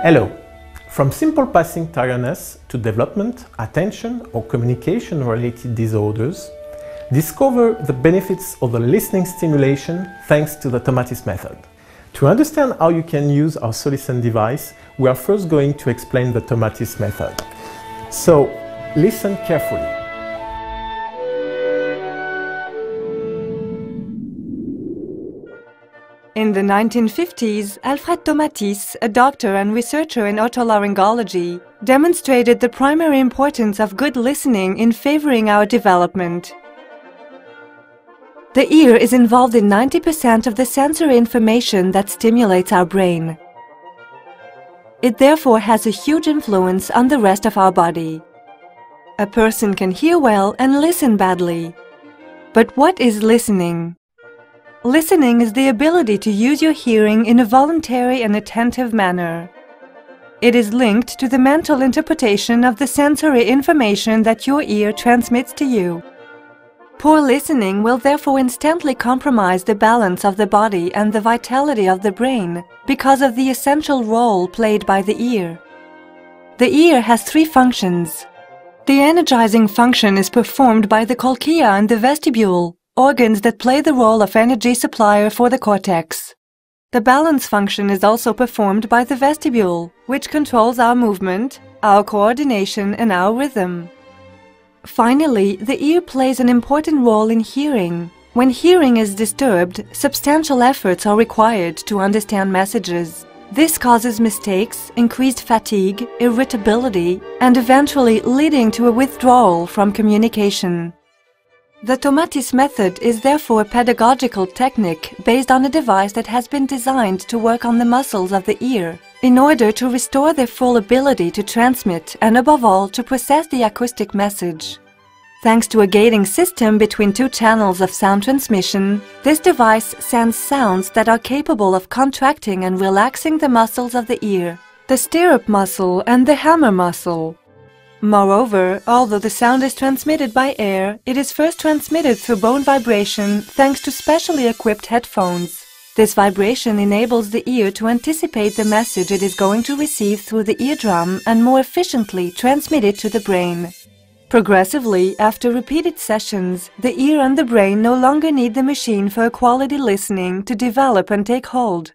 Hello! From simple passing tiredness to development, attention or communication-related disorders, discover the benefits of the listening stimulation thanks to the Tomatis method. To understand how you can use our Solisten device, we are first going to explain the Tomatis method. So, listen carefully. In the 1950s, Alfred Tomatis, a doctor and researcher in otolaryngology, demonstrated the primary importance of good listening in favoring our development. The ear is involved in 90% of the sensory information that stimulates our brain. It therefore has a huge influence on the rest of our body. A person can hear well and listen badly. But what is listening? Listening is the ability to use your hearing in a voluntary and attentive manner. It is linked to the mental interpretation of the sensory information that your ear transmits to you. Poor listening will therefore instantly compromise the balance of the body and the vitality of the brain because of the essential role played by the ear. The ear has three functions. The energizing function is performed by the cochlea and the vestibule, organs that play the role of energy supplier for the cortex. The balance function is also performed by the vestibule, which controls our movement, our coordination and our rhythm. Finally, the ear plays an important role in hearing. When hearing is disturbed, substantial efforts are required to understand messages. This causes mistakes, increased fatigue, irritability, and eventually leading to a withdrawal from communication. The Tomatis method is therefore a pedagogical technique based on a device that has been designed to work on the muscles of the ear in order to restore their full ability to transmit and above all to process the acoustic message. Thanks to a gating system between two channels of sound transmission, this device sends sounds that are capable of contracting and relaxing the muscles of the ear, the stirrup muscle and the hammer muscle. Moreover, although the sound is transmitted by air, it is first transmitted through bone vibration thanks to specially equipped headphones. This vibration enables the ear to anticipate the message it is going to receive through the eardrum and more efficiently transmit it to the brain. Progressively, after repeated sessions, the ear and the brain no longer need the machine for quality listening to develop and take hold.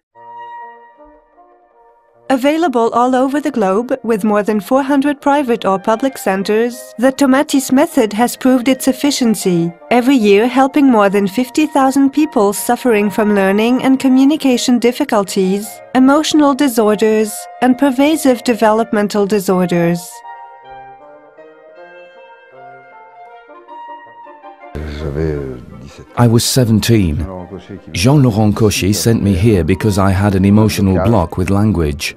Available all over the globe, with more than 400 private or public centers, the Tomatis method has proved its efficiency, every year helping more than 50,000 people suffering from learning and communication difficulties, emotional disorders, and pervasive developmental disorders. I was 17. Jean-Laurent Cauchy sent me here because I had an emotional block with language.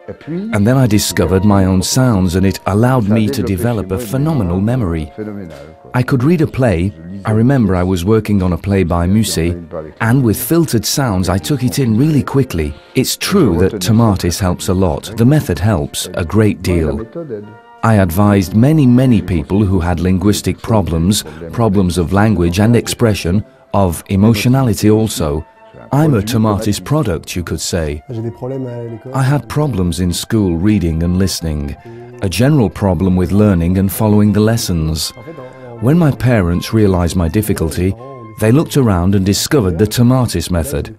And then I discovered my own sounds and it allowed me to develop a phenomenal memory. I could read a play. I remember I was working on a play by Musset, and with filtered sounds I took it in really quickly. It's true that Tomatis helps a lot. The method helps a great deal. I advised many people who had linguistic problems of language and expression, of emotionality also. I'm a Tomatis product, you could say. I had problems in school reading and listening, a general problem with learning and following the lessons. When my parents realized my difficulty, they looked around and discovered the Tomatis method.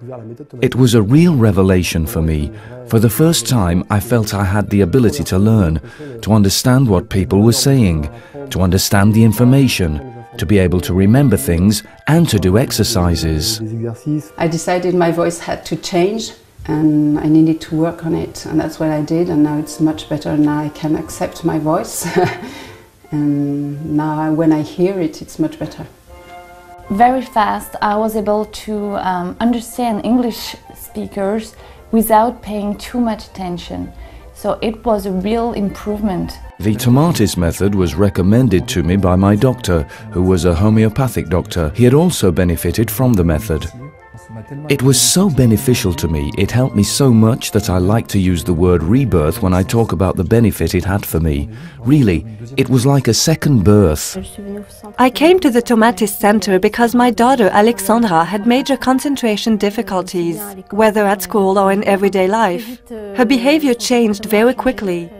It was a real revelation for me. For the first time, I felt I had the ability to learn, to understand what people were saying, to understand the information, to be able to remember things and to do exercises. I decided my voice had to change and I needed to work on it, and that's what I did, and now it's much better. Now I can accept my voice and now when I hear it, it's much better. Very fast I was able to understand English speakers without paying too much attention. So it was a real improvement. The Tomatis method was recommended to me by my doctor, who was a homeopathic doctor. He had also benefited from the method. It was so beneficial to me, it helped me so much that I like to use the word rebirth when I talk about the benefit it had for me. Really, it was like a second birth. I came to the Tomati스센터 because my daughter Alexandra had major concentration difficulties, whether at school or in everyday life. Her behavior changed very quickly.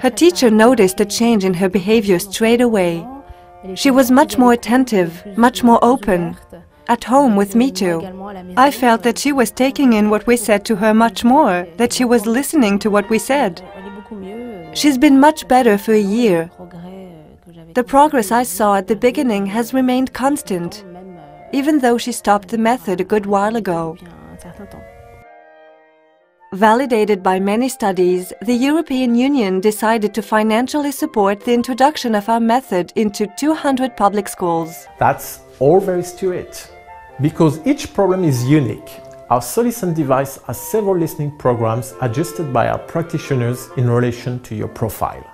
Her teacher noticed a change in her behavior straight away. She was much more attentive, much more open. At home with me too. I felt that she was taking in what we said to her much more, that she was listening to what we said. She's been much better for a year. The progress I saw at the beginning has remained constant, even though she stopped the method a good while ago. Validated by many studies, the European Union decided to financially support the introduction of our method into 200 public schools. That's all there is to it. Because each problem is unique, our Solisten device has several listening programs adjusted by our practitioners in relation to your profile.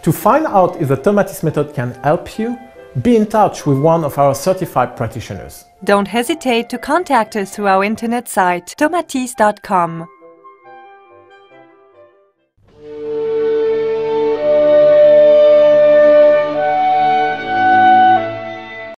To find out if the Tomatis method can help you, be in touch with one of our certified practitioners. Don't hesitate to contact us through our internet site tomatis.com.